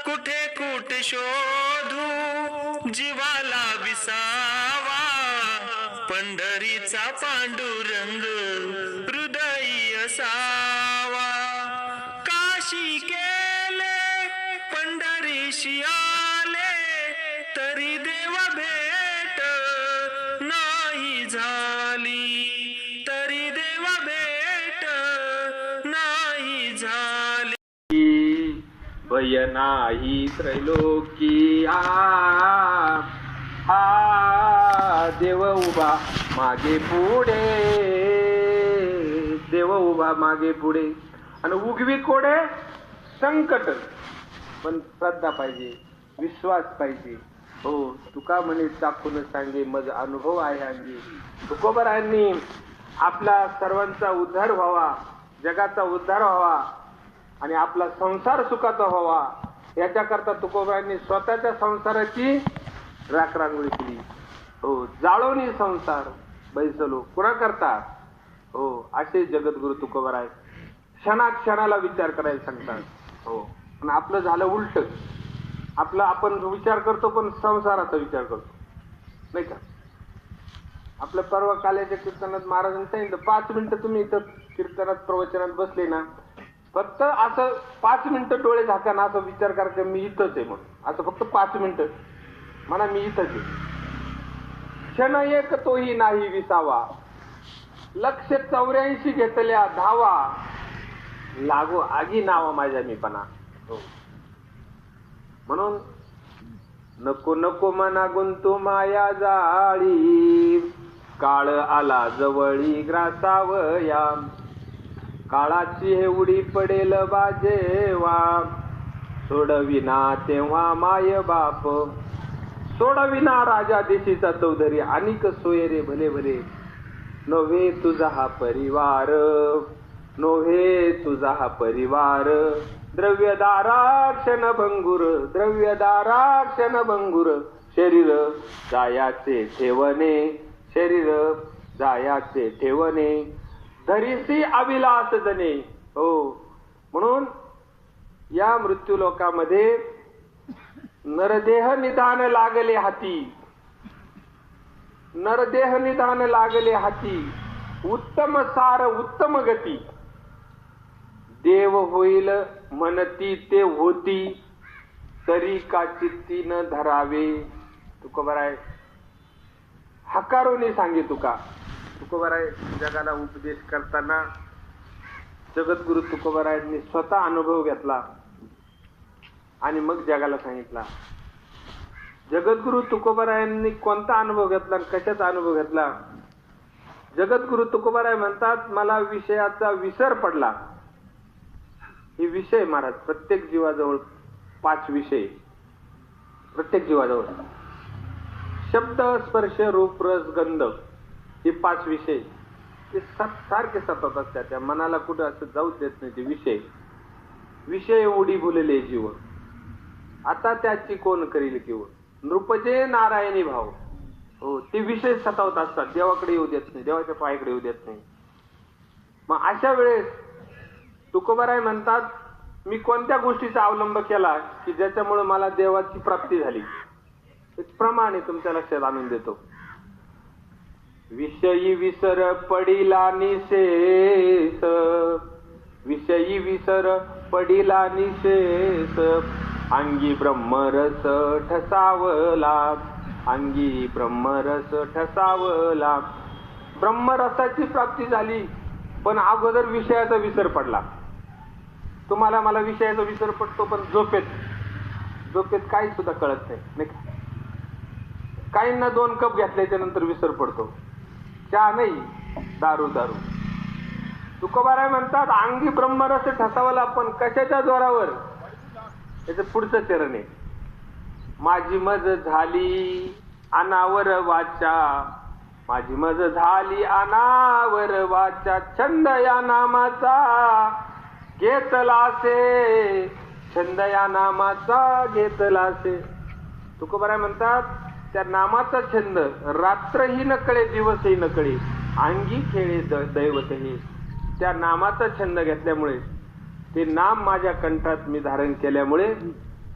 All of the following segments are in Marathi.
कुठे कुठे शोधू जीवाला विसावा, पंढरीचा पांडुरंग हृदयी असावा. काशी गेले पंढरीशी आले, तरी देव भेट नाही झाली, तरी देव भेट नाही झाली. भय नाही त्रैलोकिया, हा देव उभा मागे पुढे, देव उभा मागे पुढे. आणि उगवी कोडे संकट, पण श्रद्धा पाहिजे, विश्वास पाहिजे. हो, तुका म्हणे दाखवून सांगे मज अनुभव आहे अंगी. तुकोबरायांनी आपला सर्वांचा उद्धार व्हावा, जगाचा उद्धार व्हावा आणि आपला संसार सुखाचा व्हावा, याच्याकरता तुकोबरायांनी स्वतःच्या संसाराची राखरांगोळी केली. हो, जाळोनी संसार बैसलो कुणा करता. हो, असे जगद्गुरु तुकोबराय क्षणाक्षणाला विचार करायला सांगतात. हो, पण आपलं झालं उलट. आपलं आपण विचार करतो पण संसाराचा विचार करतो, नाही का. आपलं परवा काल्याच्या कीर्तनात महाराजांनी सांगितलं, 5 मिनिटं तुम्ही इथं कीर्तनात प्रवचनात बसले ना, फक्त असं 5 मिनिटं डोळे झाका असं विचार करायचं मी इथंच आहे म्हणून. असं फक्त 5 मिनिटं म्हणा मी इथंच आहे. क्षण एक तोही नाही विसावा, 184 घेतल्या धावा, लागो आगी नावा माझ्या मीपणा. हो, म्हणून नको नको मना गुंतू माया जाळी, काळ आला जवळी ग्रासावया, काळाची हे उडी पडेल बाजेवा, सोडविना तेव्हा माय बाप, सोडविना राजा देशीचा चौधरी, अनिक सोय रे भले भले, नव्हे तुझा हा परिवार, नव्हे तुझा हा परिवार, द्रव्यदारा क्षण भंगुर, द्रव्यदारा क्षण भंगुर, शरीर जायाचे ठेवणे, शरीर जायाचे ठेवणे, धरीसी अविलास जने. हो, म्हणून या मृत्यू लोकामध्ये नरदेह निधान लागले हाती, नरदेह निधान लागले हाती, उत्तम सार उत्तम गती, देव होईल म्हणती ते होती, तरी का चित्ती न धरावे. तुकोबराय हकारोनी सांगे तुका. तुकोबराय जगाला उपदेश करताना जगद्गुरु तुकोबरायांनी स्वतः अनुभव घेतला आणि मग जगाला सांगितला. जगद्गुरु तुकोबरायांनी कोणता अनुभव घेतला, कशाचा अनुभव घेतला. जगद्गुरु तुकोबराय म्हणतात, मला विषयाचा विसर पडला. हे विषय महाराज प्रत्येक जीवाजवळ 5 विषय, प्रत्येक जीवाजवळ शब्द स्पर्श रूप रस गंध, हे 5 विषय ते सारखे सतत असतात. त्या मनाला कुठं असं जाऊच देत नाही ते विषय. विषय उडी भुलले जीव, आता त्याची कोण करील किंवा नृपजे नारायणी भाव. हो, ते विषय सतावत असतात, देवाकडे येऊ देत नाही, देवाच्या पायाकडे येऊ देत नाही. मग अशा वेळेस तुकोबराय म्हणतात, मी कोणत्या गोष्टीचा अवलंब केला की ज्याच्यामुळे मला देवाची प्राप्ती झाली. प्रमाणे तुमच्या लक्षात आणून देतो. विषयी विसर पडिला निशेष, विषयी विसर पडिला निशेष, अंगी ब्रह्मरस ठसावला, अंगी ब्रह्मरस ठसावला. ब्रह्मरसाची प्राप्ती झाली पण अगोदर विषयाचा विसर पडला. तुम्हाला मला विषयाचा विसर पडतो पण झोपेत काही सुद्धा कळत नाही. काहींना 2 कप घेतल्याच्या नंतर विसर पडतो. चहा नाही, दारू. तुकोबाराय म्हणतात, अंगी ब्रह्मरस ठसावला, पण कशाच्या जोरावर. याचं पुढचं चरण आहे, माझी मज झाली अनावर वाचा, माझी मज झाली अनावर वाचा, छंद या नामाचा घेतलासे, छंद या नामाचा घेतलासे. तुकोबाराय म्हणतात, त्या नामाचा छंद रात्रही न कळे दिवसही न कळे, अंगी खेळे दैवत हे. त्या नामाचा छंद घेतल्यामुळे, ते नाम माझ्या कंठात मी धारण केल्यामुळे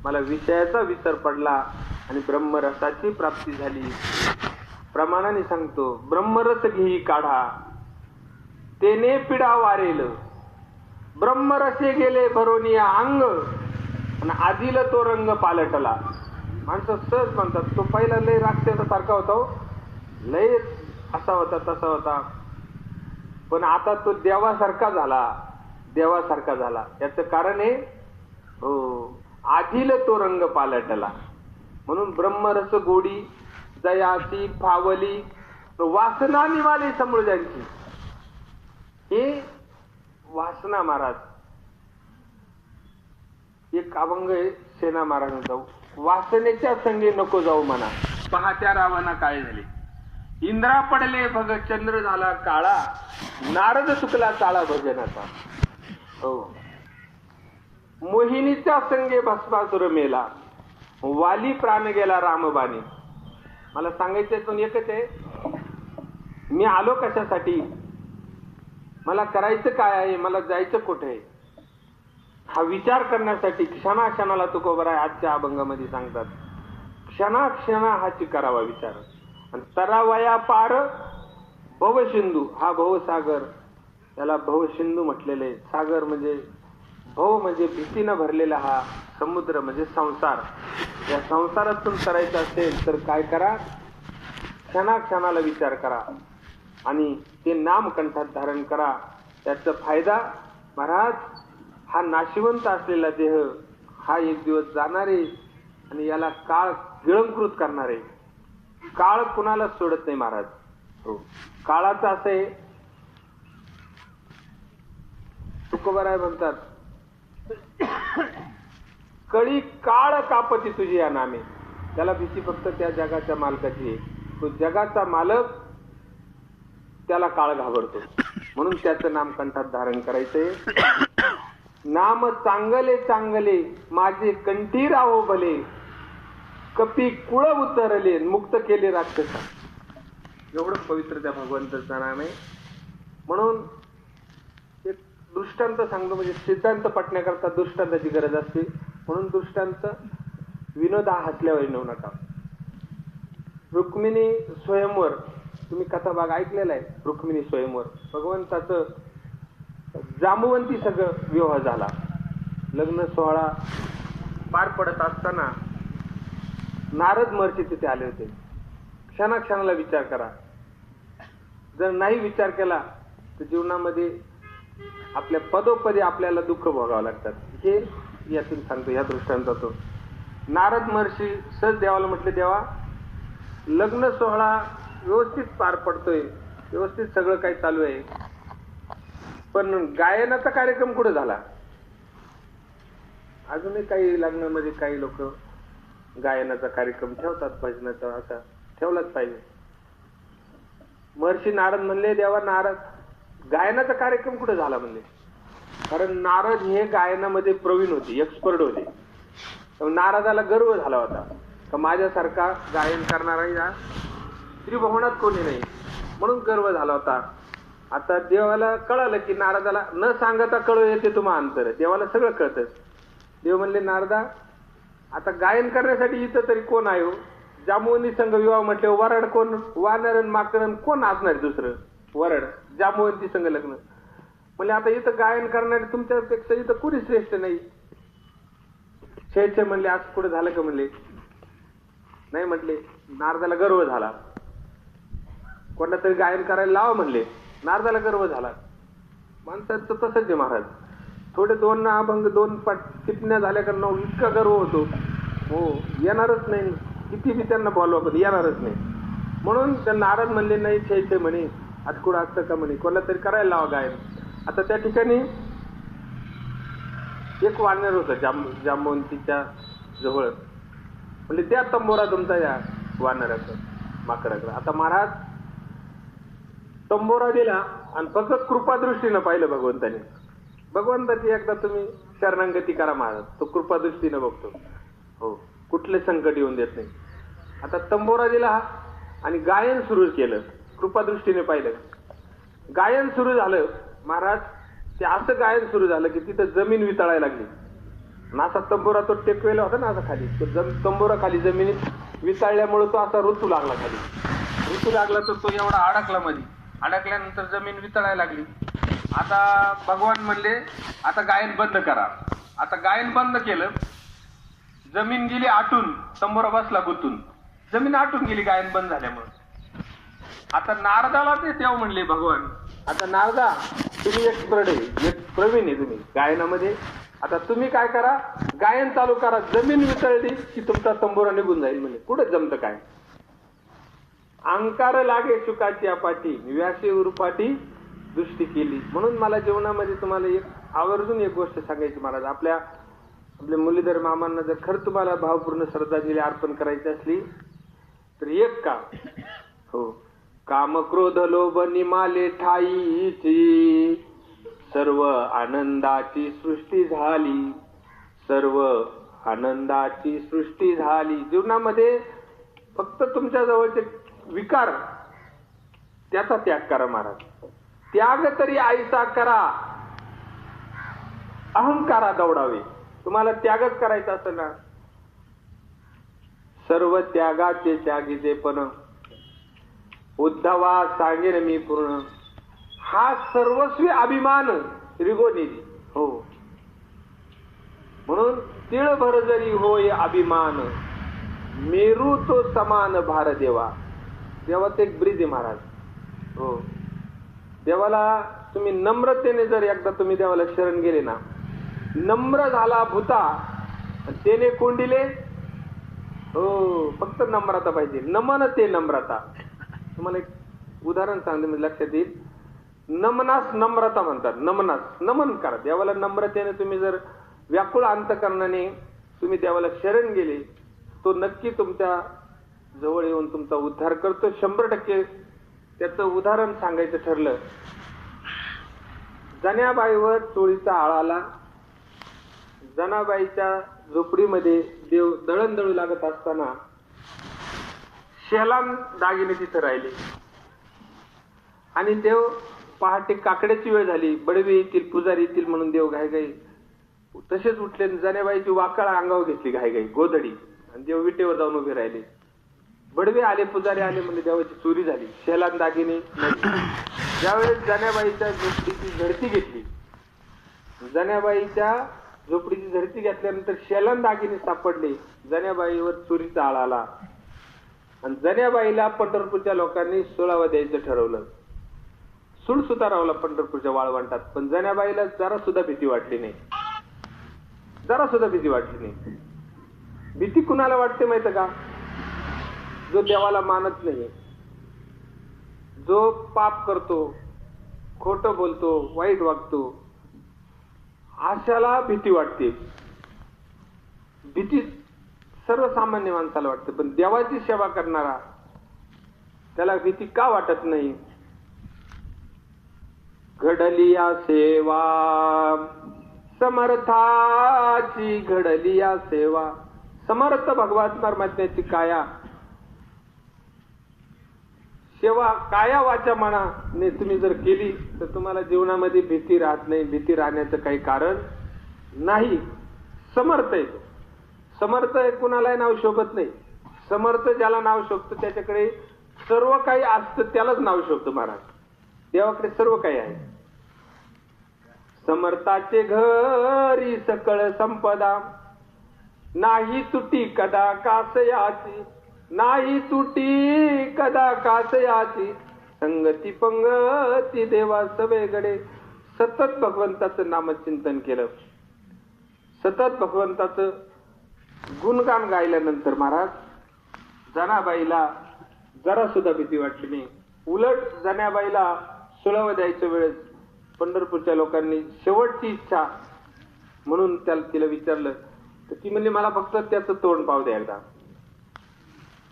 मला विषयाचा विसर पडला आणि ब्रह्मरसाची प्राप्ती झाली. प्रमाणाने सांगतो, ब्रह्मरस घेई काढा तेने पिडा वारेल, ब्रह्मरसे गेले भरोनिया अंग आणि आदिल तो रंग पालटला. माणसं सहज म्हणतात तो पहिला लय राक्षसासारखा होता हो, लय असा होता तसा होता, पण आता तो देवासारखा झाला, देवासारखा झाला. याचं कारण आहे हो, आधील तो रंग पालटला. म्हणून ब्रह्मरस गोडी जयाची फावली वासना निवाली समृद्धांची. हे वासना महाराज एक अभंग आहे सेना महाराज जाऊ, वासनेच्या संगे नको जाऊ म्हणा, पाहत्या रावणा काय झाले. इंद्रा पडले भग चंद्र झाला काळा, नारद चुकला काळा भजनाचा. हो, मोहिनीच्या संगे भस्मासुर मेला, वाली प्राण गेला रामबाणी. मला सांगायचं एकच आहे, मी आलो कशासाठी, मला करायचं काय आहे, मला जायचं कुठे आहे, हा विचार करण्यासाठी क्षणाक्षणाला तुकोबराय आजच्या अभंगामध्ये सांगतात. क्षणाक्षणा हाची करावा विचार. आणि तरावया पार भवसिंधू, हा भवसागर, याला भवसिंधू म्हटलेले. सागर म्हणजे भव म्हणजे भीतीनं भरलेला हा समुद्र म्हणजे संसार. या संसारातून करायचं असेल तर काय करा, क्षणाक्षणाला विचार करा आणि ते नाम कंठात धारण करा. त्याचा फायदा महाराज, हा नाशिवंत असलेला देह हा एक दिवस जाणार आहे आणि याला काळ गिळंकृत करणार आहे. काळ कुणाला सोडत नाही महाराज. हो, काळाचं असं आहे, तुकोबाराय म्हणतात, कळी काळ कापती तुझी या नामे. त्याला भीती फक्त त्या जगाच्या मालकाची आहे. तो जगाचा मालक, त्याला काळ घाबरतो. म्हणून त्याचं नाम कंठात धारण करायचंय. नाम चांगले चांगले माझे कंठी राहो भले, कपी कुळ उतरले मुक्त केले राक्षसा. एवढं पवित्र त्या भगवंताचं नाम आहे. म्हणून एक दृष्टांत सांगतो, म्हणजे सिद्धांत पटण्याकरता दृष्टांताची गरज असते. म्हणून दृष्टांत विनोद हा हसल्यावर नेऊ नका. रुक्मिणी स्वयंवर, तुम्ही कथाभाग ऐकलेला आहे. रुक्मिणी स्वयंवर भगवंताचं जांबुवंती सगळं विवाह झाला. लग्न सोहळा पार पडत असताना नारद महर्षी तिथे आले होते. क्षणाक्षणाला विचार करा. जर नाही विचार केला तर जीवनामध्ये आपल्या पदोपदी आपल्याला दुःख भोगावं लागतात. हे यातून सांगतो, या दृष्टांतातून. नारद महर्षी सहज देवाला म्हटले, देवा लग्न सोहळा व्यवस्थित पार पडतोय, व्यवस्थित सगळं काही चालू आहे, पण गायनाचा कार्यक्रम कुठे झाला. अजूनही काही लग्नामध्ये काही लोक गायनाचा कार्यक्रम ठेवतात, भजनाचा असा ठेवलाच पाहिजे. महर्षी नारद म्हणले, देवा नारद गायनाचा कार्यक्रम कुठे झाला म्हणले. कारण नारद हे गायनामध्ये प्रवीण होते, एक्सपर्ट होते. नारदाला गर्व झाला होता का माझ्यासारखा गायन करणारा या त्रिभुवनात कोणी नाही, म्हणून गर्व झाला होता. आता देवाला कळालं की नारदाला न सांगता कळू येते तुम्हा अंतर. देवाला सगळं कळतं. देव म्हणले, नारदा आता गायन करण्यासाठी इथं तरी कोण आहे हो. जांबुवंती संघ विवाह म्हटले, वरड कोण, वानरण माकरण कोण असणार दुसरं. वरड जांबुवंती संघ लग्न म्हणजे आता इथं गायन करणारे तुमच्यापेक्षा इथं कुणी श्रेष्ठ नाही. छे म्हणले, असं पुढे झालं का म्हणले. नाही म्हटले. नारदाला गर्व झाला. कोणता तरी गायन करायला लावा म्हणले. नारदाला गर्व झाला. माणसाचं तसंच आहे महाराज. थोडे दोन अभंग दोन टिपण्या झाल्या का न इतका गर्व होतो, हो येणारच नाही. किती बी त्यांना बोलवा पण येणारच नाही. म्हणून त्या नारद म्हणले, नाही छे म्हणे, आज कुठं असतं का म्हणे, कोणाला तरी करायला लावा गायन. आता त्या ठिकाणी एक वानर होतं जांबुवंतीच्या जवळ. म्हणजे त्या तंबोरा तुमचा या वानराचं माकडाकडं. आता महाराज तंबोरा दिला आणि फक्त कृपादृष्टीनं पाहिलं भगवंताने. भगवंताची एकदा तुम्ही शरणागती करा महाराज, तो कृपादृष्टीनं बघतो. हो, कुठले संकट येऊन देत नाही. आता तंबोरा दिला आणि गायन सुरू केलं. कृपादृष्टीने पाहिलं, गायन सुरू झालं महाराज. ते असं गायन सुरू झालं की तिथं जमीन वितळायला लागली. असा तंबोरा तो टेकवेला होता ना, असा खाली तंबोरा खाली जमिनीत विचाळल्यामुळे तो असा ऋतू लागला खाली. ऋतू लागला तर तो एवढा अडकला मध्ये. अडकल्यानंतर जमीन वितळायला लागली. आता भगवान म्हणले आता गायन बंद करा. आता गायन बंद केलं, जमीन गेली आटून, तंबोरा बसला गुंतून, जमीन आटून गेली गायन बंद झाल्यामुळे. आता नारदाला ते तेव्हा म्हणले भगवान, आता नारदा तुम्ही एक प्रवीण आहे तुम्ही गायनामध्ये, आता तुम्ही काय करा, गायन चालू करा. जमीन वितळली की तुमचा तंबोरा निघून जाईल. म्हणजे कुठं जमतं काय. अंकार लागे शुकाची अपाटी, व्यासे उरुपाटी दृष्टी केली. म्हणून मला जीवनामध्ये तुम्हाला एक आवर्जून एक गोष्ट सांगायची महाराज. आपल्या मुरलीधर मामांना जर खरं तुम्हाला भावपूर्ण श्रद्धांजली अर्पण करायची असली तर एक काम, हो, काम क्रोध लोभ निमाले ठाईची, सर्व आनंदाची सृष्टी झाली, सर्व आनंदाची सृष्टी झाली. जीवनामध्ये फक्त तुमच्या जवळचे विकार त्याचा त्याग करा महाराज. त्याग तरी आईचा करा, अहंकारा दौडावे. तुम्हाला त्यागच करायचा असेल ना, सर्व त्यागाचे त्यागीचे पण उद्धवा सांगेन मी पूर्ण, हा सर्वस्वी अभिमान रिगोनिधी. हो, म्हणून तिळभर जरी होय अभिमान, मेरू तो समान भार देवा. देवाचं एक ब्रीज आहे महाराज. हो, देवाला तुम्ही नम्रतेने जर एकदा तुम्ही देवाला शरण गेले ना, नम्र झाला भूता त्याने कोंडिले. हो, फक्त नम्रता पाहिजे. नमन ते नम्रता. तुम्हाला एक उदाहरण सांगते म्हणजे लक्षात येईल. नमनास नम्रता म्हणतात. नमनास नमन करा देवाला. नम्रतेने तुम्ही जर व्याकुळ अंतकरणाने तुम्ही देवाला शरण गेले, तो नक्की तुमच्या जवळ येऊन तुमचा उद्धार करतो 100%. त्याचं उदाहरण सांगायचं ठरलं, जनाबाईवर चोळीचा आळाला. जनाबाईच्या झोपडीमध्ये देव दळण दळू लागत असताना शेलान दागिने तिथं राहिले आणि देव पहाटे काकड्याची वेळ झाली, बडवे येतील, पुजारी येतील म्हणून देव घाईघाई तसेच उठले. जनाबाईची वाकळ अंगावर घेतली घाईघाई गोधडी आणि देव विटेवर जाऊन उभे राहिले. बडवे आले, पुजारी आले म्हणजे देवाची चोरी झाली, शेलान दागिने नाही. ज्यावेळेस जनाबाईच्या झोपडीची झडती घेतली, जनाबाईच्या झोपडीची झडती घेतल्यानंतर शेलान दागिने सापडले. जनाबाईवर चोरीचा आळ आला आणि जनाबाईला पंढरपूरच्या लोकांनी सोळावं द्यायचं ठरवलं. सूड सुद्धा रावला पंढरपूरच्या वाळवंटात, पण जनाबाईला जरा सुद्धा भीती वाटली नाही. जरा सुद्धा भीती वाटली नाही. भीती कुणाला वाटते माहिती का? जो देवाला मानत नाही, जो पाप करतो, खोटं बोलतो, वाईट वागतो, अशाला भीती वाटते. भीती सर्वसामान्य माणसाला वाटते, पण देवाची सेवा करणारा त्याला भीती का वाटत नाही? घडलिया सेवा समर्थाची, घडलिया सेवा. समर्थ भगवान परमात्म्याची काया सेवा काया वाचा मनाने तुम्ही जर केली तर तुम्हाला जीवनामध्ये भीती राहत नाही. भीती राहण्याचं काही कारण नाही. समर्थ आहे. समर्थ कुणालाही नाव शोभत नाही. समर्थ ज्याला नाव शोभतं त्याच्याकडे सर्व काही असतं, त्यालाच नाव शोभतं महाराज. देवाकडे सर्व काही आहे. समर्थाचे घरी सकळ संपदा, नाही तुटी कदा कासयाची, नाही तुटी कदा कासयाची, संगती पंगती देवा सवेगडे. सतत भगवंताचं नामचिंतन केलं, सतत भगवंताचं गुणगान गायल्यानंतर महाराज जनाबाईला जरा सुद्धा भीती वाटली नाही. उलट जनाबाईला सुळावं द्यायच्या वेळेस पंढरपूरच्या लोकांनी शेवटची इच्छा म्हणून तिला विचारलं तर ती म्हणली मला फक्त त्याचं तोंड पाहू द्या एकदा.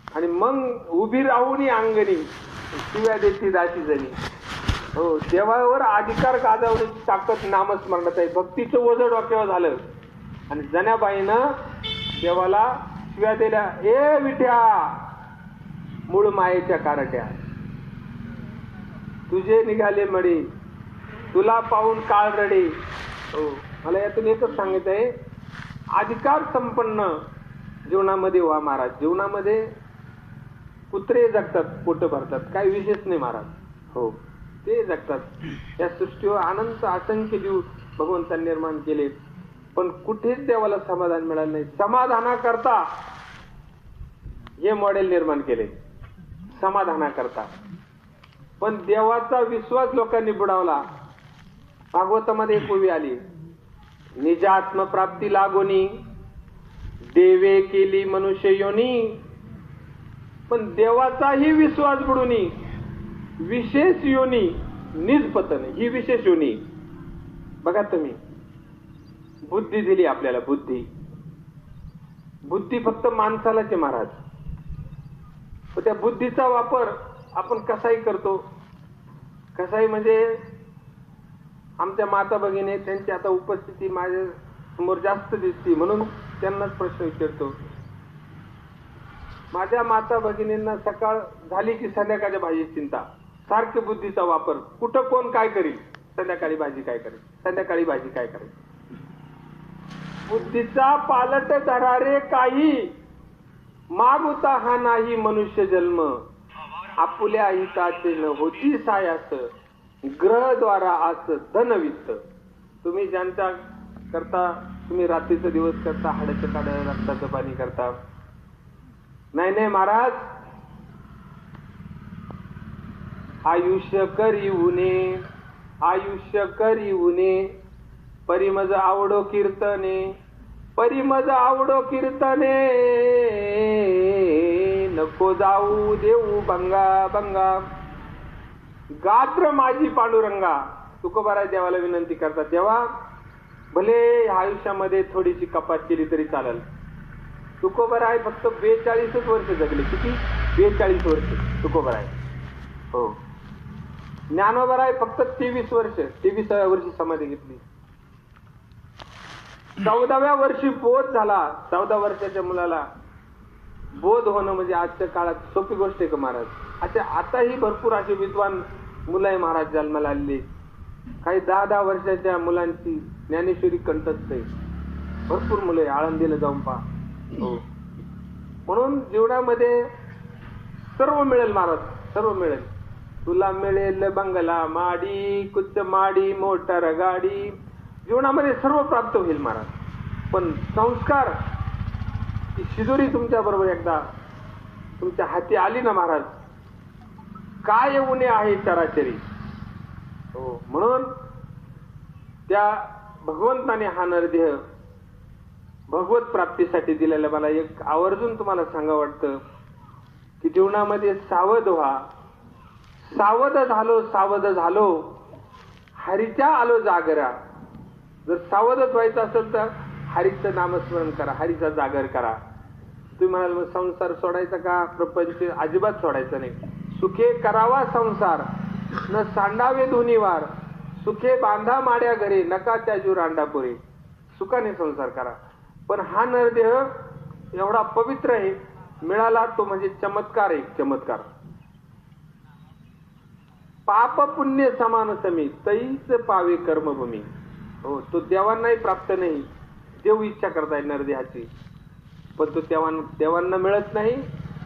आणि मग उभी राहून अंगणी शिव्या देती दासी जणी. हो, देवावर अधिकार गाजवण्याची ताकद नामस्मरणात आहे. भक्तीचं ओझं डोक्यावर झालं आणि जनाबाईनं देवाला शिव्या दिल्या. ए विठ्या मूळ मायेच्या कारट्या, तुझे निघाले मडे, तुला पाहून काळ रडे. हो, मला यातून एकच सांगितलं आहे, अधिकार संपन्न जीवनामध्ये व्हा महाराज. जीवनामध्ये कुत्रे जगतात, पोट भरतात, काही विशेष नाही महाराज. हो, ते जगतात. या सृष्टीवर अनंत असंख्य जीव भगवंतांनी निर्माण केले, पण कुठेच देवाला समाधान मिळालं नाही. समाधानाकरता हे मॉडेल निर्माण केले, समाधानाकरता. पण देवाचा विश्वास लोकांनी बुडवला. भागवतामध्ये एक ओवी आली, निज आत्मप्राप्ती लागोनी देवे केली मनुष्य योनी. पण देवाचाही विश्वास बुडूनी विशेष योनी निज पतन, ही विशेष योनी. बघा तुम्ही, बुद्धी दिली आपल्याला, बुद्धी फक्त माणसालाच आहे महाराज. पण त्या बुद्धीचा वापर आपण कसाही करतो. कसाही म्हणजे आमच्या माता भगिनी, त्यांची आता उपस्थिती माझ्या समोर जास्त दिसती म्हणून त्यांनाच प्रश्न विचारतो. माझ्या माता भगिनींना सकाळ झाली की संध्याकाळच्या भाजीची चिंता, सारखी बुद्धीचा वापर. कुठं कोण काय करील, संध्याकाळी भाजी काय करेल, संध्याकाळी भाजी काय करेल. बुद्धीचा पालट धरारे काही, मागुता हा नाही मनुष्य जन्म. आपुल्या हिताचे न होती सायास, ग्रहद्वारा आस धनवित्त. तुम्ही ज्यांच्या करता, तुम्ही रात्रीचा दिवस करता, हाडाचं काढ रक्ताचं पाणी करता. नाही नाही महाराज, आयुष्य करी उने, आयुष्य करी उने, परिमज आवडो कीर्तने, परिमज आवडो कीर्तने. नको जाऊ देऊ भंगा भंगा, गात्र माझी पांडुरंगा. तुकोबाराय देवाला विनंती करतात, देवा भले आयुष्यामध्ये थोडीशी कपात केली तरी चालेल. तुकोबाराय फक्त 42 वर्ष जगले. किती? 42 वर्ष तुकोबाराय. हो. ज्ञानोबाराय फक्त 23 वर्ष, 23व्या वर्षी समाधी घेतली. 14व्या वर्षी बोध झाला. 14 वर्षाच्या मुलाला बोध होणं म्हणजे आजच्या काळात सोपी गोष्ट आहे का महाराज? अच्छा, आताही भरपूर असे विद्वान मुलं आहे महाराज जन्माला आलेली. काही 10-10 वर्षाच्या मुलांची ज्ञानेश्वरी कंठस्थ आहे. भरपूर मुलं आहे, आळंदीला जाऊन पहा. हो. म्हणून जीवनामध्ये सर्व मिळेल महाराज, सर्व मिळेल. तुला मिळेल बंगला माडी, कुच्च माडी, मोटर गाडी. जीवनामध्ये सर्व प्राप्त होईल महाराज. पण संस्कार, ती शिदोरी तुमच्या बरोबर एकदा तुमच्या हाती आली ना महाराज, काय उणे आहे चराचरी. हो. म्हणून त्या भगवंताने हा नरदेह भगवत प्राप्तीसाठी दिलेला. मला एक आवर्जून तुम्हाला सांगा वाटतं की जीवनामध्ये सावध व्हा. सावध झालो, सावध झालो, हरीच्या आलो जागरा. जर सावधच व्हायचं असेल तर हरीचं नामस्मरण करा, हरीचा जागर करा. तुम्ही म्हणाल मग संसार सोडायचा का? प्रपंच अजिबात सोडायचा नाही. सुखे करावा संसार, न सांडावे दोन्हीवार. सुखे बांधा माड्या घरी, नका त्याजू रांडापुरे. सुखाने संसार करा. पण हा नरदेह एवढा पवित्र आहे, मिळाला तो म्हणजे चमत्कार आहे, चमत्कार. पाप पुण्य समान समी, तैच पावे कर्मभूमी. हो. तो देवांनाही प्राप्त नाही. देव इच्छा करताय नरदेहाची, पण तो देवांना मिळत नाही.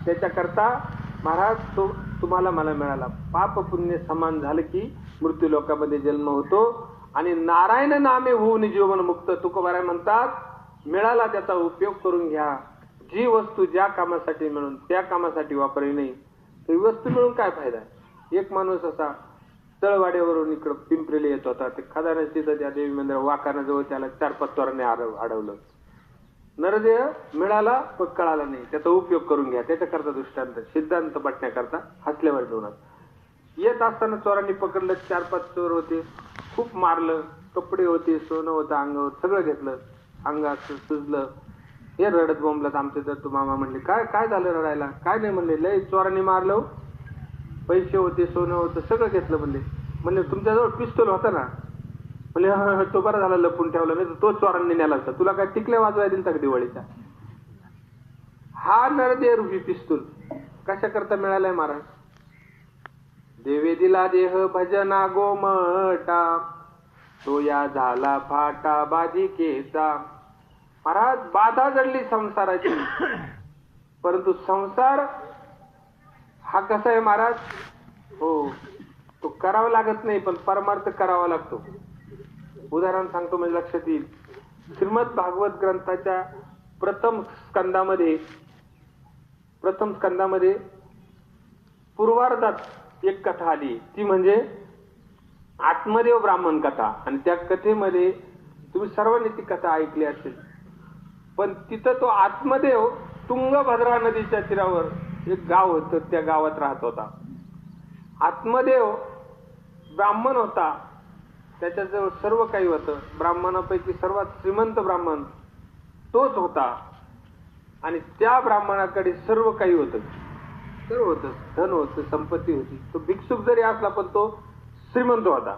त्याच्याकरता महाराज तो तुम्हाला मला मिळाला. पाप पुण्य समान झालं की मृत्यू लोकामध्ये जन्म होतो आणि नारायण नामे होऊन जीवन मुक्त. तुकोबाराय म्हणतात, मिळाला त्याचा उपयोग करून घ्या. जी वस्तू ज्या कामासाठी मिळून त्या कामासाठी वापरली नाही तर वस्तू मिळून काय फायदा. एक माणूस असा तळवाड्यावरून इकडं पिंपरीला येत होता. ते खदाना तिथं त्या देवी मंदिर वाकानाजवळ त्याला 4-5 चोरांनी अडवलं. नरदेह मिळाला पण कळाला नाही. त्याचा उपयोग करून घ्या. त्याच्याकरता दृष्टांत सिद्धांत पटण्याकरता हसल्यावर जेवणात येत असताना चोरांनी पकडलं. 4-5 चोर होते. खूप मारलं. कपडे होते, सोनं होतं अंगावर, सगळं घेतलं. अंगात सुजलं. हे रडत बोंबलत आमचे तर तू मामा म्हणले, काय काय झालं रडायला? काय नाही म्हणले, लय चोरांनी मारलं. पैसे होते, सोनं होतं, सगळं घेतलं म्हणले. म्हणले तुमच्याजवळ पिस्तूल होता ना? म्हणले तो बरा झाला लपून ठेवला, नाही तर तो चोरांनी नेला असता. तुला काय टिकल्या वाजवायला दिल का दिवाळीच्या? हा नरदेह रूपी पिस्तूल कशा करता मिळालाय महाराज? देवे दिला देह भजना गोमटा, तो या झाला फाटा बाधिकेचा. महाराज बाधा जडली संसाराची, परंतु संसार हा कसा आहे महाराज, हो तो करावा लागत नाही पण परमार्थ करावा लागतो. उदाहरण सांगतो म्हणजे लक्षात येईल. श्रीमद भागवत ग्रंथाच्या प्रथम स्कंदामध्ये पूर्वार्धात एक कथा आली, ती म्हणजे आत्मदेव ब्राह्मण कथा. आणि त्या कथेमध्ये तुम्ही सर्वांनी ती कथा ऐकली असेल, पण तिथं तो आत्मदेव तुंगभद्रा नदीच्या तीरावर एक गाव होतं, त्या गावात राहत होता. आत्मदेव ब्राह्मण होता, त्याच्याजवळ सर्व काही होतं. ब्राह्मणापैकी सर्वात श्रीमंत ब्राह्मण तोच होता. आणि त्या ब्राह्मणाकडे सर्व काही होतं, सर्व होतं, धन होतं, संपत्ती होती. तो भिक्षुक जरी असला पण तो श्रीमंत होता.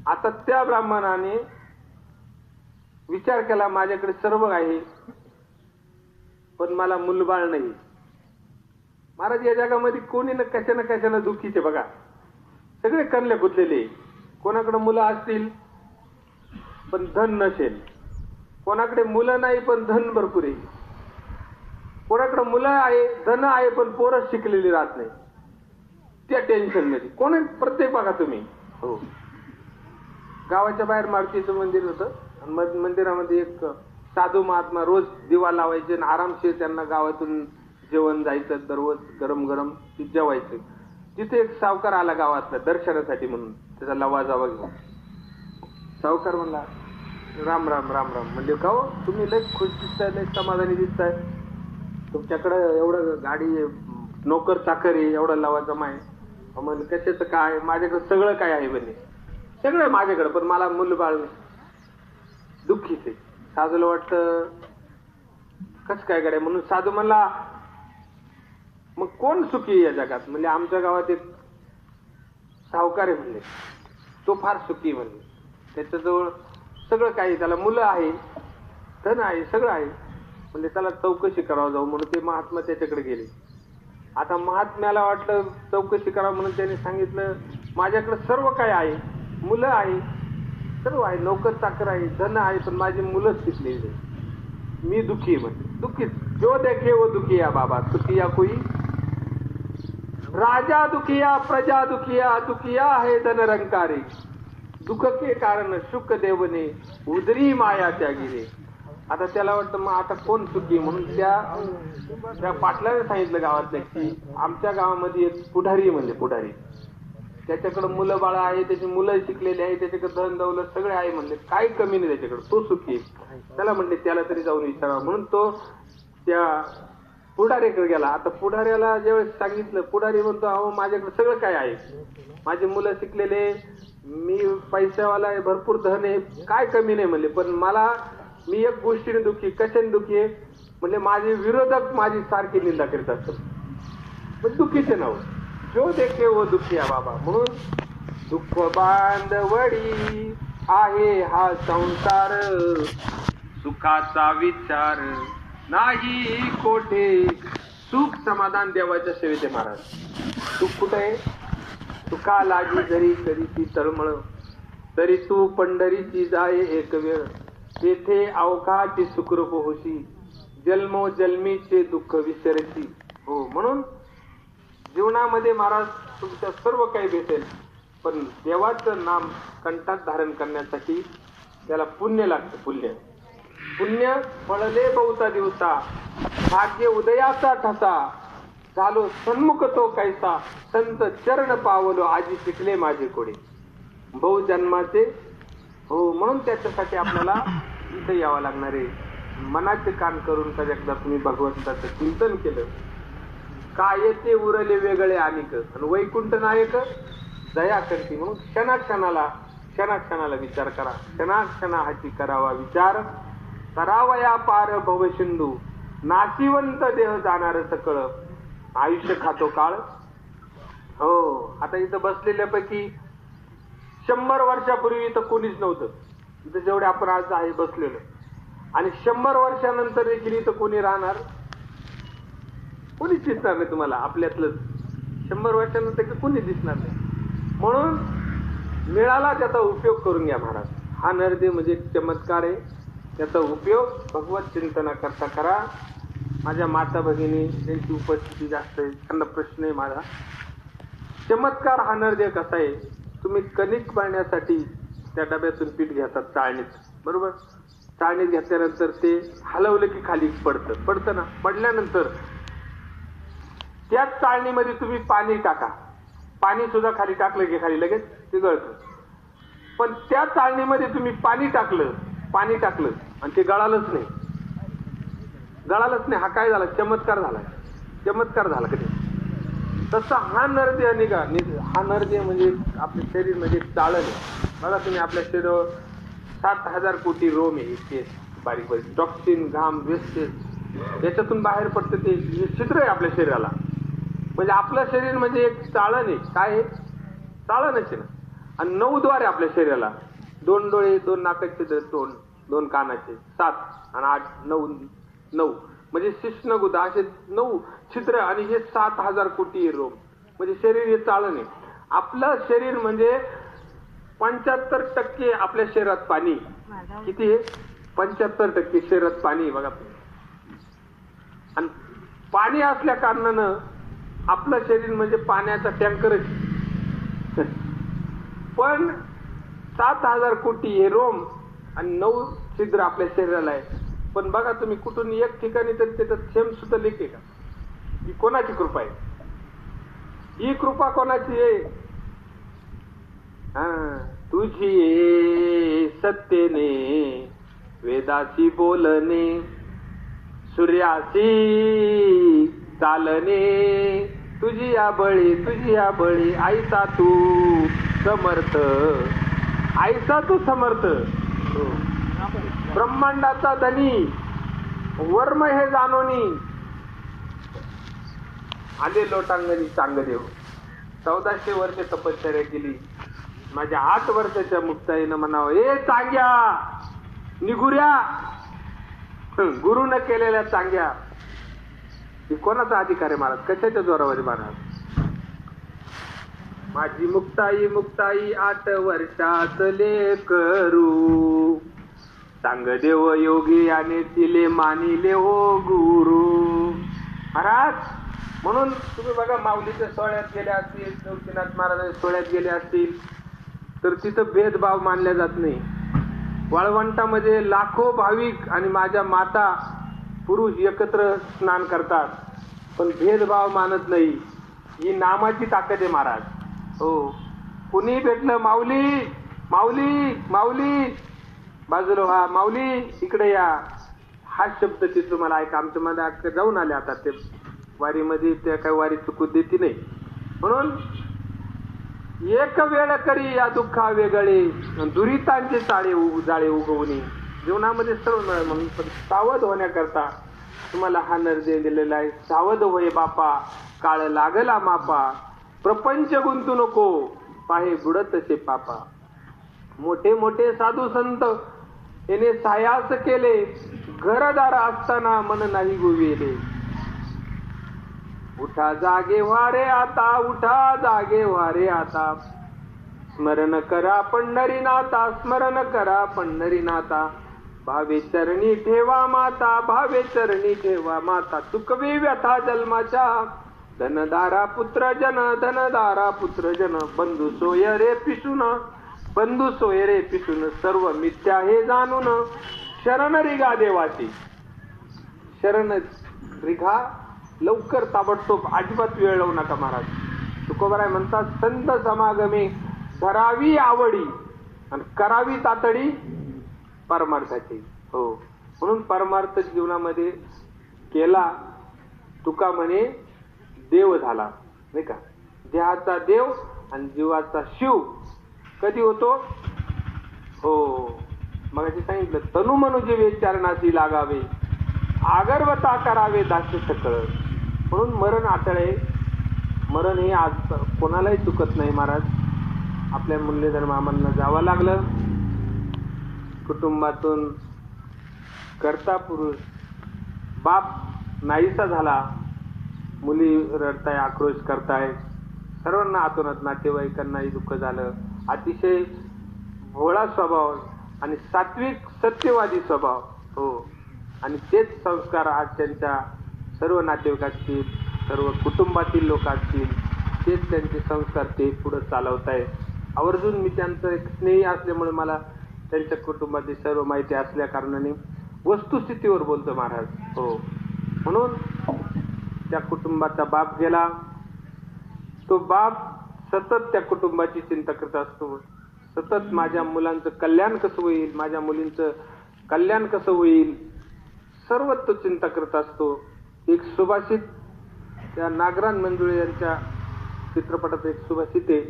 आता त्या ब्राह्मणाने विचार केला, माझ्याकडे सर्व आहे पण मला मुलबाळ नाही. महाराज या जगामध्ये कोणी ना कशानं दुःखीचे बघा, सगळे कणले गुंतलेले. कोणाकडे मुलं असतील पण धन नसेल, कोणाकडे मुलं नाही पण धन भरपूर आहे, कोणाकडे मुलं आहे धन आहे पण पोरं शिकलेली राहत नाही, त्या टेन्शन मध्ये कोणी. प्रत्येक बघा तुम्ही, हो गावाच्या बाहेर मारुतीचं मंदिर होतं, मंदिरामध्ये एक साधू महात्मा रोज दिवा लावायचे आणि आरामशीर त्यांना गावातून जेवण जायचं, दररोज गरम गरम जेवायचं. तिथे एक सावकार आला गावातला दर्शनासाठी म्हणून, त्याचा लवाजावा घेऊन. सावकार म्हणला, राम राम राम राम. म्हणजे का हो तुम्ही लय खुश दिसताय, लय समाधानी दिसताय, तुमच्याकडे एवढं गाडी नोकर चाकर आहे, एवढा लवाजा माय. म्हणजे कशाचं काय, माझ्याकडे सगळं काय आहे म्हणे, सगळं माझ्याकडे, पण मला मुलबाळ दुःखीच आहे. साधूला वाटतं कसं काय गड्या, म्हणून साधू म्हणला, मग कोण सुखी आहे या जगात. म्हणजे आमच्या गावात एक सावकार आहे म्हणले, तो फार सुखी म्हणले, त्याच्याजवळ सगळं काही, त्याला मुलं आहे, धन आहे, सगळं आहे. म्हणजे त्याला चौकशी करावं जाऊ म्हणून ते महात्मा त्याच्याकडे गेले. आता महात्म्याला वाटलं चौकशी करावं म्हणून त्याने सांगितलं, माझ्याकडे सर्व काय आहे, मुलं आहे, सर्व आहे, नोकर चाकर आहे, धन आहे, पण माझी मुलंच शिकलेली नाही, मी दुःखी आहे. म्हणजे दुःखीच, जो देखे वो दुखिया बाबा, दुखिया कोई राजा दुखिया, प्रजा दुखिया, दुखिया है धन रंकारे, दुःख के कारण शुक देवने उदरी माया त्यागिरे. आता त्याला वाटतं मग आता कोण सुखी, म्हणून त्या पाटलाने सांगितलं गावातल्या की आमच्या गावामध्ये एक पुढारी म्हणजे पुढारी, त्याच्याकडे मुलं बाळ आहे, त्याची मुलं शिकलेली आहे, त्याच्याकडे धन दौलत सगळे आहे, म्हणले काही कमी नाही त्याच्याकडे, तो सुखी आहे. त्याला म्हणले त्याला तरी जाऊन विचारा. म्हणून तो त्या पुढारीकडे गेला. आता पुढाऱ्याला ज्यावेळेस सांगितलं, पुढारी म्हणतो, अहो माझ्याकडे सगळं काय आहे, माझी मुलं शिकलेले, मी पैशावाला आहे, भरपूर धन आहे, काय कमी नाही म्हणले, पण मी एक गोष्टीने दुःखी. कशाने दुःखी आहे म्हणजे माझे विरोधक माझी सारखी निंदा करीत असतात, पण दुःखीचे नाव जो देखे वो दुखिया बाबा. म्हणून दुःख बांधवडी आहे हा संसार, सुखाचा विचार नाही कोठे. सुख समाधान देवाच्या सेवेचे महाराज. सुख कुठे आहे, सुखा लागी जरी करी ती तळमळ, तरी तू पंढरीची जाय एक वेळ, तेथे अवघाची सुखरूप होशी, जन्मो जन्मीचे दुःख विसरशी. हो, म्हणून जीवनामध्ये महाराज तुमच्या सर्व काही भेटेल, पण देवाचं नाम कंठात धारण करण्यासाठी त्याला पुण्य लागतं. पुण्य फळले बहुता दिवसा, भाग्य उदयाचा ठसा, झालो सन्मुख तो कैसा, संत चरण पावलो आजी शिकले माझे कोडे. बहु जन्माचे, हो, म्हणून त्याच्यासाठी आपल्याला इथे यावं लागणार आहे. मनाचे कान करून कधी एकदा तुम्ही भगवंताचं चिंतन केलं, काय ते उरले वेगळे अनेक, आणि वैकुंठ नायक दया करती. म्हणून क्षणाक्षणाला विचार करा, क्षणाक्षणा हाची करावा विचार, करावया पार भवसिंधू, नाशिवंत देह जाणार सकळ, आयुष्य खातो काळ. हो, आता इथं बसलेल्यापैकी 100 वर्षापूर्वी इथं कोणीच नव्हतं, इथं जेवढे आपण आज आहे बसलेलो, आणि 100 वर्षानंतर देखील इथं कोणी राहणार, कोणीच दिसणार नाही तुम्हाला आपल्यातलंच. 100 वर्षानंतर कोणी दिसणार नाही. म्हणून मिळाला त्याचा उपयोग करून घ्या महाराज. हा नरदेव म्हणजे एक चमत्कार आहे, त्याचा उपयोग भगवत चिंतनाकरता करा. माझ्या माता भगिनी त्यांची उपस्थिती जास्त आहे, त्यांना प्रश्न आहे माझा. चमत्कार हा नरदेव कसा आहे, तुम्ही कणिक मळण्यासाठी त्या डब्यातून पीठ घेतात चाळणीत, बरोबर. चाळणीत घेतल्यानंतर ते हलवलं की खाली पडतं ना. पडल्यानंतर त्याच चाळणीमध्ये तुम्ही पाणी टाका, पाणी सुद्धा खाली टाकलं की खाली लगेच पिघळतं. पण त्या चाळणीमध्ये तुम्ही पाणी टाकलं आणि ते गळालंच नाही. हा काय झाला? चमत्कार झाला कधी. तसा हा नरदेह हा नरदेह म्हणजे आपले शरीर म्हणजे एक चाळण आहे. बघा तुम्ही आपल्या शरीरावर 7,000 कोटी रोम आहे, इतके बारीक बारीक टॉक्सिन, घाम, वेस्टेज याच्यातून बाहेर पडतं. ते छिद्र आहे आपल्या शरीराला. म्हणजे आपलं शरीर म्हणजे एक चाळण आहे. काय आहे? चाळणच आहे ना. आणि 9 द्वार आहे आपल्या शरीराला. 2 डोळे, 2 नाकाचे तोंड, 2 कानाचे, 7 आणि 8, 9 म्हणजे शिश्नगुदा असे 9 छिद्र आणि हे 7,000 कोटी रोम. म्हणजे शरीर हे चाळण आहे. आपलं शरीर म्हणजे 75% आपल्या शरीरात पाणी. किती आहे? 75% शरीरात पाणी. बघा, आणि पाणी असल्या कारणानं आपलं शरीर म्हणजे पाण्याचा टँकरच. पण 7,000 कोटी हे रोम आणि 9 छिद्र आपल्या शरीराला आहे. पण बघा तुम्ही कुठून एक ठिकाणी तर त्याचं थेंब सुद्धा लेखे का? ही कोणाची कृपा आहे? ही कृपा कोणाची आहे? तुझी सत्तेने वेदाची बोलणे, सूर्याची चालणे, तुझी या बळी आईचा तू समर्थ, ब्रह्मांडाचा धनी वर्म हे जाणोनी आले लोटांगणी चांगदेव. 1400 वर्ष तपश्चर्या केली. माझ्या 8 वर्षाच्या मुक्ताईनं म्हणावं, ए चांग्या निगुऱ्या, गुरुनं केलेल्या चांग्या. ही कोणाचा अधिकार आहे महाराज? कशाच्या जोरावर महाराज? माझी मुक्ताई 8 वर्षात लेकरू, चांगदेव योगी आणि तिले मानिले हो गुरु. महाराज म्हणून तुम्ही बघा, माऊलीच्या सोहळ्यात गेले असतील, गौरीनाथ महाराजांच्या सोहळ्यात गेले असतील तर तिथं भेदभाव मानला जात नाही. वाळवंटामध्ये लाखो भाविक आणि माझ्या माता पुरुष एकत्र स्नान करतात, पण भेदभाव मानत नाही. ही नामाची ताकद आहे महाराज. हो, कुणी भेटलं माऊली बाजूला व्हा, माऊली इकडे या, हा शब्द ते तुम्हाला ऐका. आमच्या मध्ये जाऊन आले आता ते वारीमध्ये, त्या काही वारी चुकू देती नाही. म्हणून एक वेळ करी या दुःखा वेगळे, दुरितांचे जाळे उगवणे. जीवनामध्ये सर्व मिळेल म्हणून सावध होण्याकरता तुम्हाला हा नरदेह दिलेला आहे. सावध होय बापा, काळ लागला मापा, प्रपंच गुंतू नको, पाहे बुडतसे पापा. मोठे मोठे साधू संत याने सायास केले, घरदार असताना मन नाही गोविले. उठा जागे वारे आता, स्मरण करा पंढरीनाथा, भावे चरणी ठेवा माता, चुकवी व्यथा जन्माच्या, धनदारा पुत्र जन, बंधू सोय रे पिसून, सर्व मिथ्या हे जाणून, शरण रिगा देवाची. शरण रिघा लवकर, ताबडतोब, अजिबात वेळ लावू नका महाराज. तुकोबाराय म्हणतात, संत समागमे धरावी आवडी आणि करावी तातडी परमार्थाची. हो, म्हणून परमार्थ जीवनामध्ये केला. तुका म्हणे देव झाला, नाही का? देहाचा देव आणि जीवाचा शिव कधी होतो? हो, मग सांगितलं, तनु मनु जीवे चरणाशी लागावे, आगरवता करावे दास्य सकळ. म्हणून मरण आतळे. मरण हे आज कोणालाही चुकत नाही महाराज. आपल्या मुरलीधर मामांना जावं लागलं. कुटुंबातून कर्ता पुरुष, बाप नाहीसा झाला, मुली रडताय, आक्रोश करताय, सर्वांना आतोनात, नातेवाईकांनाही दुःख झालं. अतिशय भोळा स्वभाव, आणि सात्विक सत्यवादी स्वभाव. हो, आणि तेच संस्कार आज त्यांच्या सर्व नातेवाईक असतील, सर्व कुटुंबातील लोक असतील, तेच त्यांचे संस्कार ते पुढे चालवत आहेत. आवर्जून मी त्यांचं एक स्नेही असल्यामुळे मला त्यांच्या कुटुंबाची सर्व माहिती असल्या कारणाने वस्तुस्थितीवर बोलतो महाराज. हो, म्हणून त्या कुटुंबाचा बाप गेला, तो बाप सतत त्या कुटुंबाची चिंता करत असतो. सतत माझ्या मुलांचं कल्याण कसं होईल, माझ्या मुलींचं कल्याण कसं होईल, सर्व तो चिंता करत असतो. एक सुभाषित त्या नागरान मंजुळे यांच्या चित्रपटात एक सुभाषित आहे,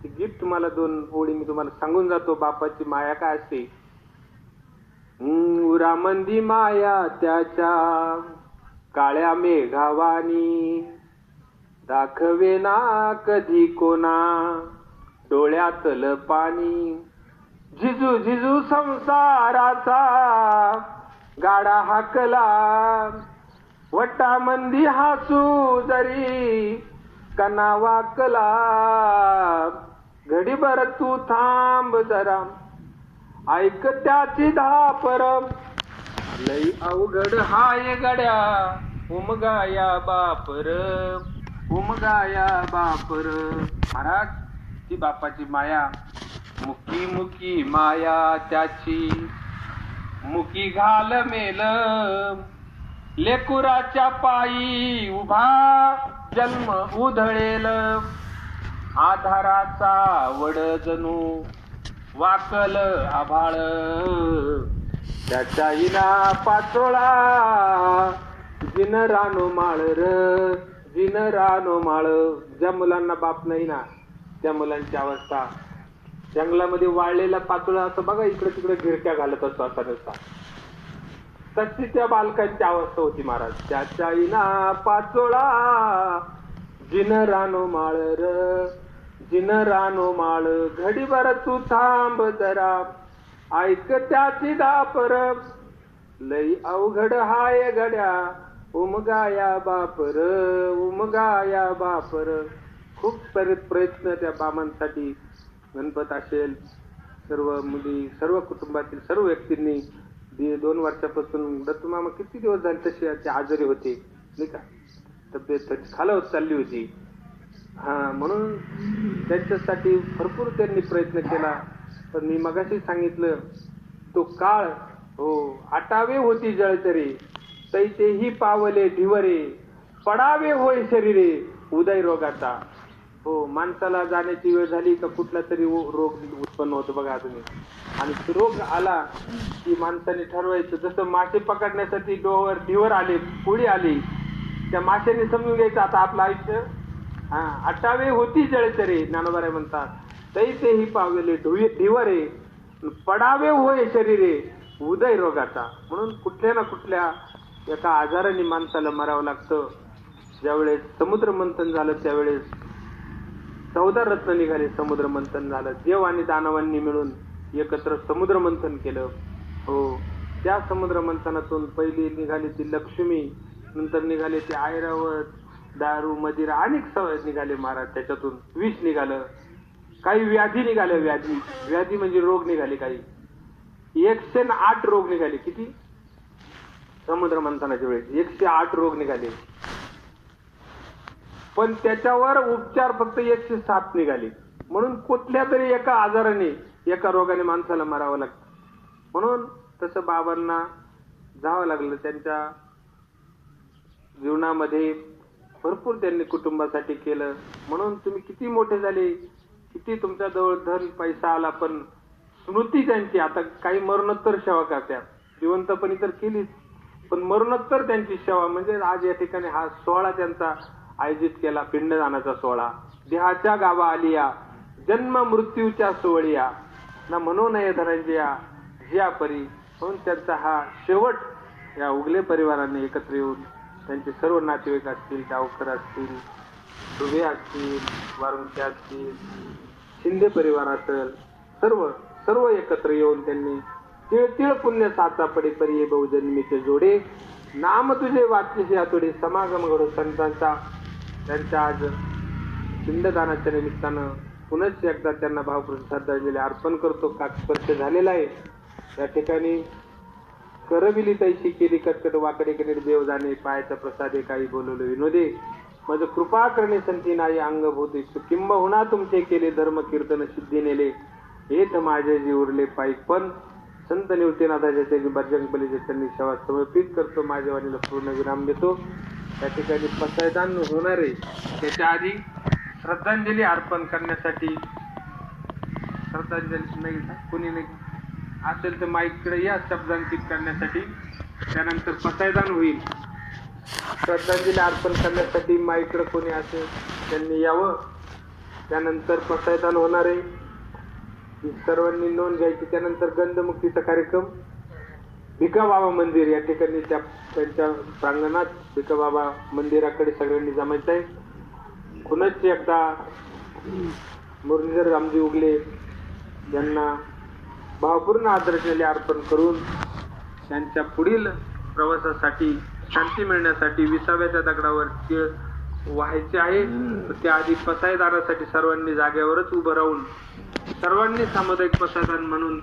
ती गिफ्ट तुम्हाला 2 ओळी मी तुम्हाला सांगून जातो. बापाची माया काय असते. उरामंदी माया त्याच्या काळ्या मेघावानी, दाखवेना कधी कोणा डोळ्यातलं पाणी. झिजू झिजू संसाराचा गाडा हाकला, वटामंदी हसू जरी कना वाकला. घडीभर तू थांब जरा, ऐक त्याची धापर, लई अवघड हाय गड्या उमगाया बापर, उमगाया बापर. महाराज, ती बापाची माया, मुकी मुकी माया त्याची, मुकी घाल मेल लेकुराच्या पायी उभा जन्म उधळेल. आधाराचा वड जणू वाकल आभाळ, त्याच्या इना पाचोळा जिन रानो माळ र, जिन रानो माळ. ज्या मुलांना बाप नाही ना, त्या मुलांची अवस्था जंगलामध्ये वाळलेला पाचोळा असं बघा, इकडे तिकडे गिरक्या घालत असतो असा नसता, तशी त्या बालकांची अवस्था होती महाराज. त्याच्या इना पाचोळा जिन रानो माळ र, जिन रानो माळ. घडीभर तू थांब जरा, ऐक त्याची दापर, लई अवघड हाय गड्या उमगाया बापर, उमगाया बापर. खूप प्रयत्न त्या बाबांसाठी गणपत असेल, सर्व मुली, सर्व कुटुंबातील सर्व व्यक्तींनी 2 वर्षापासून दत्तमामा किती दिवस झाले तसे ते आजारी होते नाही का, तब्येत खालावत चालली होती. म्हणून त्यांच्यासाठी भरपूर त्यांनी प्रयत्न केला. पण मी मगाशी सांगितलं, तो काळ हो आटावे होती जळचरे, तैतेही पावले ढिवरे, पडावे होय शरीरे उदय रोगाचा. हो, माणसाला जाण्याची वेळ झाली का कुठला तरी रोग उत्पन्न होतो बघा तुम्ही. आणि तो रोग आला की माणसाने ठरवायचं, जसं मासे पकडण्यासाठी डोवर ढिवर आले, पुळी आली, त्या माशाने समजून घ्यायचं आता आपलं आयुष्य आटावे होती जळचरे. ज्ञानोबा म्हणतात, तैतेही पावले ढिवरे, पडावे होय शरीरे उदय रोगाचा. म्हणून कुठल्या ना कुठल्या एका आजाराने माणसाला मरावं लागतं. ज्यावेळेस समुद्र मंथन झालं त्यावेळेस 14 रत्न निघाले, समुद्र मंथन झालं. देव आणि दानवांनी मिळून एकत्र समुद्र मंथन केलं. हो, त्या समुद्र मंथनातून पहिली निघाली ती लक्ष्मी, नंतर निघाले ते ऐरावत, दारू, मदिरा, अनेक निघाले महाराज. त्याच्यातून विष निघालं, काही व्याधी निघाल्या, व्याधी म्हणजे रोग निघाले, काही 108 रोग निघाले. किती? समुद्र मंथनाच्या वेळेस 108 रोग निघाले. पण त्याच्यावर उपचार फक्त 107 निघाले. म्हणून कुठल्या तरी एका आजाराने, एका रोगाने माणसाला मारावं लागतं. म्हणून तसं बाबांना जावं लागलं. त्यांच्या जीवनामध्ये भरपूर त्यांनी कुटुंबासाठी केलं. म्हणून तुम्ही किती मोठे झाले, किती तुमच्या जवळ धन पैसा आला, पण स्मृती त्यांची, आता काही मरणोत्तर सेवा करतात, जिवंतपणी तर केलीच, पण मरणोत्तर त्यांची सेवा म्हणजे आज या ठिकाणी हा सोहळा त्यांचा आयोजित केला, पिंडदानाचा सोहळा. देहाच्या गावा आलिया, जन्म मृत्यूच्या सोहळिया, ना म्हणू नये धनंजया जिया परी. म्हणून त्यांचा हा शेवट या उगले परिवाराने एकत्र येऊन, त्यांचे सर्व नातेवाईक असतील, डावकर असतील, दुबे असतील, वारुंचे असतील, शिंदे परिवार असेल, सर्व एकत्र येऊन त्यांनी तिळ तिळ पुण्य साचा पडे परी बहुजन्मीचे जोडे, नाम तुझे वाचेशी आतोडे समागम घडो संतांचा. त्यांच्या आज पिंडदानाच्या निमित्तानं पुनश्च एकदा त्यांना भावपूर्ण श्रद्धांजली अर्पण करतो. 5 वर्ष झालेला आहे. या ठिकाणी करविली तैशी केली कटकट वाकडे केले देव जाणे पायाचा प्रसादे काही बोलवले विनोदे मज कृपा करणे संती नाही अंगभूती किंबहुना तुमचे केले धर्म कीर्तन सिद्धी नेले हेत माझे जी उरले पायी पण संत निवृत्तीनाथाच्या चरणी बजरंग बलीच्या चरणी सेवा समर्पित करतो माझ्या वाणीला पूर्ण विराम देतो. त्या ठिकाणी पसायदान होणार आहे त्याच्या आधी श्रद्धांजली अर्पण करण्यासाठी श्रद्धांजली नाही कोणी नाही असेल तर माईकडे या शब्दांकित करण्यासाठी. त्यानंतर पसायदान होईल. श्रद्धांजली अर्पण करण्यासाठी माईकडे कोणी असेल त्यांनी यावं. त्यानंतर पसायदान होणार आहे. सर्वांनी नोंद घ्यायची. त्यानंतर गंधमुक्तीचा कार्यक्रम भिकाबाबा मंदिर या ठिकाणी त्यांच्या प्रांगणात भिकाबाबा मंदिराकडे सगळ्यांनी जमायचं आहे. पुनश्च एकदा मुरलीधर रामजी उगले यांना भावपूर्ण आदरांजली अर्पण करून त्यांच्या पुढील प्रवासासाठी शांती मिळण्यासाठी 20व्या दगडावर तीळ व्हायचे आहे. त्याआधी पसायदानासाठी सर्वांनी जागेवरच उभं राहून सर्वांनी सामुदायिक पसायदान म्हणून